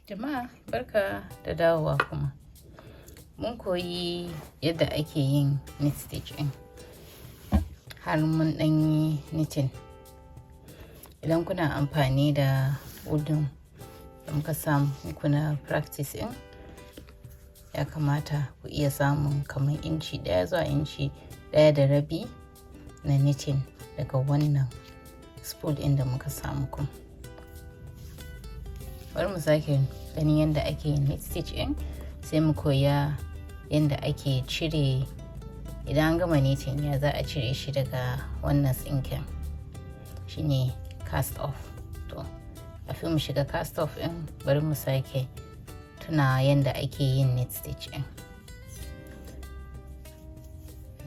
Jama'a barka da dawowa kuma. Mun koyi yadda ake yin knit stitch ɗin. Har mun ɗan yi knitting. Idan kuna amfani da wooden da muka samu kuna practice ɗin, ya kamata ku iya samun kamar inci 1 zuwa inci 1.5 na knitting daga wannan spool ɗin da muka samu ku. Bari mu sake ganin yadda ake yin knit stitch ɗin, sai mu koya yadda ake cire, idan an gama knitting ya za a cire shi daga wannan tsinken, shine cast off. To kafin mu shiga cast off ɗin, bari mu sake tuna yadda ake yin knit stitch ɗin.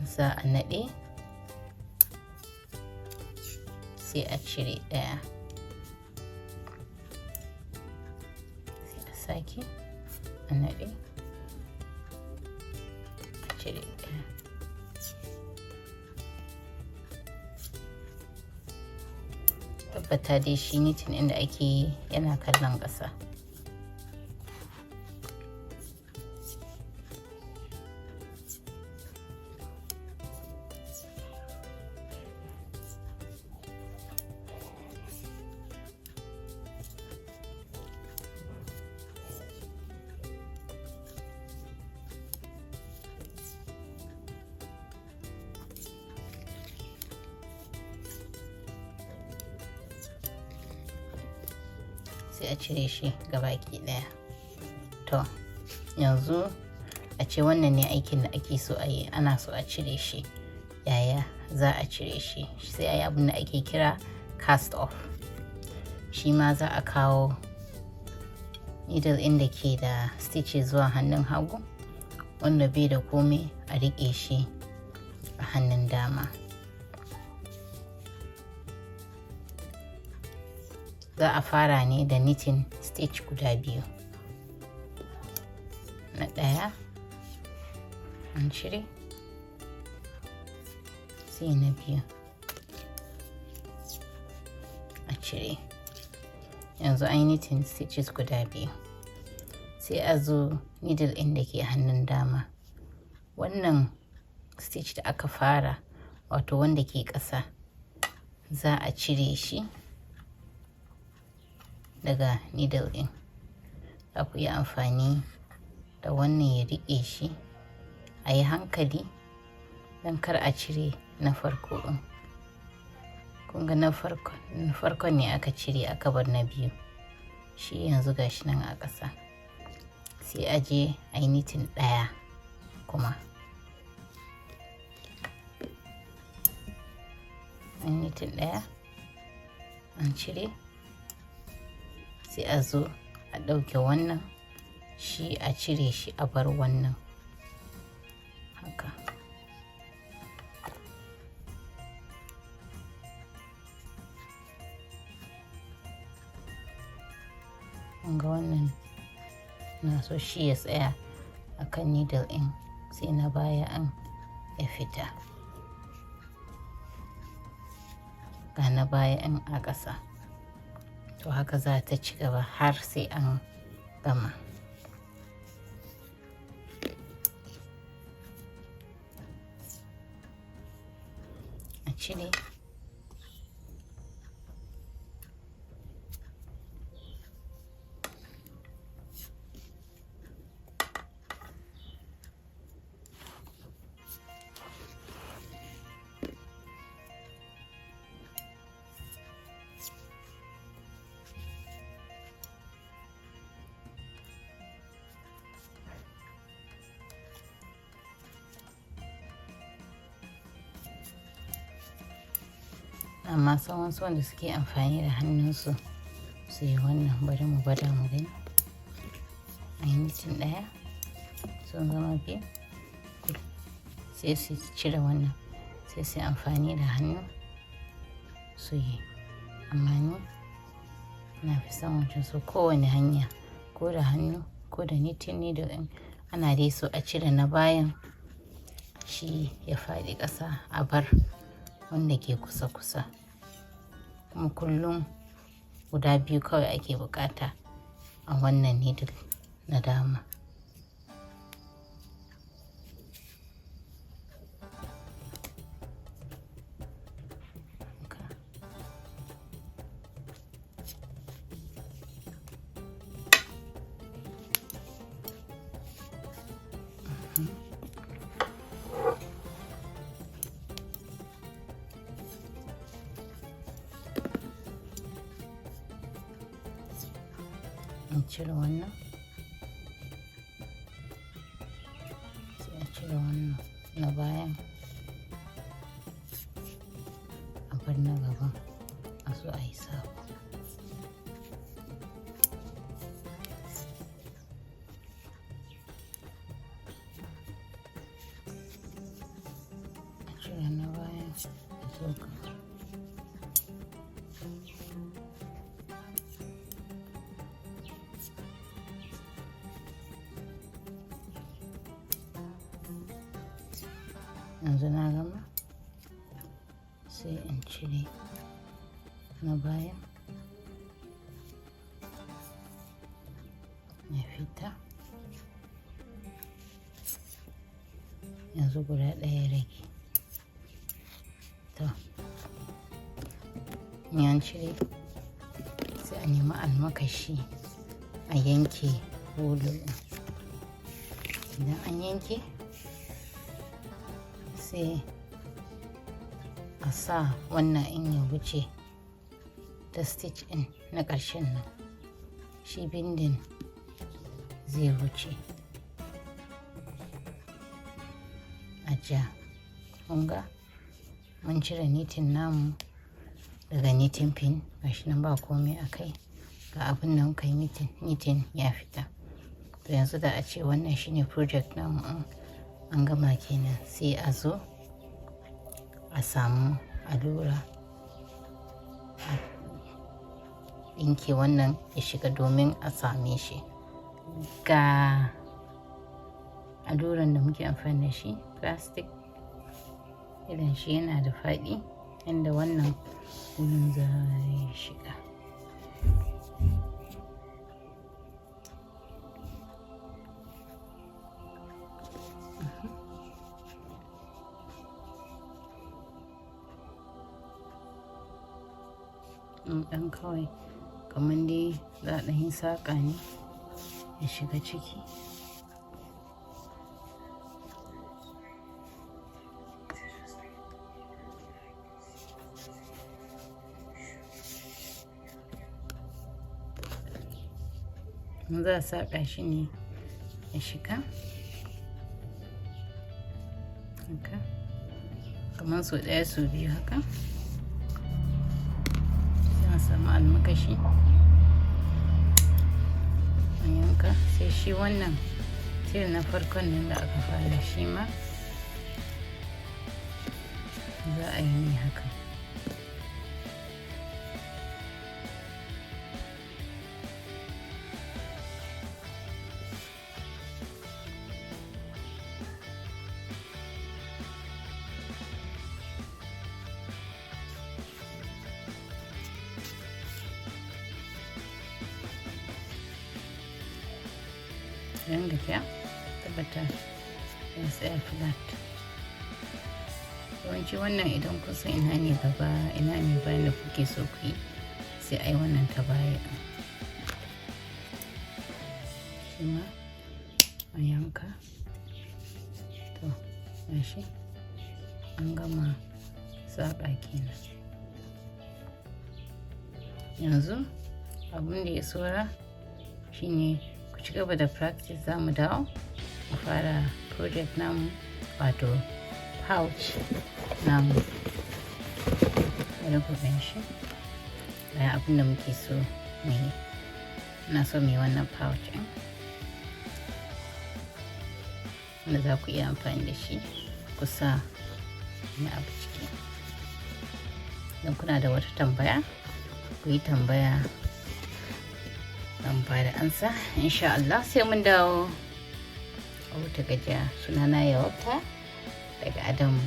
Za a naɗe sai a cire ɗaya, sai a sake a naɗe a cire ɗaya. Tabbata dai shi knitting inda ake yi yana kallon ƙasa. Sai a cire shi gabaki ɗaya. To yanzu a ce wannan ne aikin da ake so a yi, ana so a cire shi. Yaya za a cire shi? Sai a yi abin da ake kira cast off. Shi ma za a kawo needle inda ke da stitches zuwa hannun hagu, wanda bai da komai a riƙe shi a hannun dama. Za a fara ne da knitting stitch guda biyu. Na ɗaya an cire, sai na biyu a cire. Yanzu an yi knitting stitches guda biyu. Sai a zo needle inda ke hannun dama. Wannan stitch da aka fara, wato wanda ke ƙasa, za a cire shi daga needle ɗin. Za ku yi amfani da wannan ya riƙe shi. A yi hankali don kar a cire na farko ɗin. Kun ga na farkon ne aka cire, aka bar na biyu. Shi yanzu ga shi nan a ƙasa. Sai a je a yi knitting ɗaya kuma. An knitting ɗaya, an cire. Sai a zo a ɗauke wannan, shi a cire shi a bar wannan haka. Ga wannan na so shi ya tsaya a kan needle ɗin, sai na baya an ya fita. Ga na baya an a ƙasa. To haka za ta ci gaba har sai an gama. A cire. Amma sauran su wanda suke amfani da hannunsu su yi wannan, bari mu gwada mu gani. A yi knitting ɗaya, sun zama biyu, sai su cire wannan, sai su amfani da hannu su yi. Amma ni na fi son wancan, so kowane hanya, ko da hannu ko da knitting needle ɗin, ana dai so a cire na bayan shi ya faɗi ƙasa, a bar wanda ke kusa-kusa. Kuma kullum guda biyu kawai ake bukata a wannan needle na dama. In cire wannan, sai a cire wannan na bayan, a bar na gaban a zo a yi sabo. A cire na bayan a zo gaba. Yanzu na gama, sai in cire na baya ya fita. Yanzu guda ɗaya rage. To, in cire sai a nemi almakashi a yanke hulu. Idan an yanke, sai a sa wannan in ya wuce ta stitch in na ƙarshen nan, shi bindin zai wuce a ja. Kunga mun cire nitin namu daga nitin pin, gashi nan ba komai a kai, ga abin da muka yi nitin ya fita. To yanzu da a ce wannan shine project namu, an gama kenan, sai a zo a samu allura a ɗinke wannan ya shiga domin a same shi. Ga alluran da muke amfani da shi, plastic, irin shi yana da faɗi inda wannan wurin zai shiga. Ɗan kawai kamar dai za a ɗan yi saƙa ne ya shiga ciki. Za a saƙa shi ne ya shiga haka, kamar sau ɗaya sau biyu haka. Samu almakashi a yanka, sai shi wannan til na farkon nan da aka fara shi ma za a yi ne haka. Yan da kyau, tabbata ya tsaya flat. Yawanci wannan idan kusa ina ne gaba ina ne bayan da kuke so ku yi, sai ai wannan ta baya. Shi ma a yanka. To, gashi an gama saƙa kenan. Yanzu abin da ya saura shine ku ci gaba da practice. Za mu dawo mu fara project namu, wato pouch namu. Bari ku gan shi ga abin da muke so mu yi. Ina so mu yi wannan pouch ɗin wanda za ku iya amfani da shi ku sa wani abu ciki. Idan kuna da wata tambaya, ku yi tambaya, zan ba da ansa insha Allah. Sai mun dawo a wuta gajiya. Sunana Yawata daga Adonmu.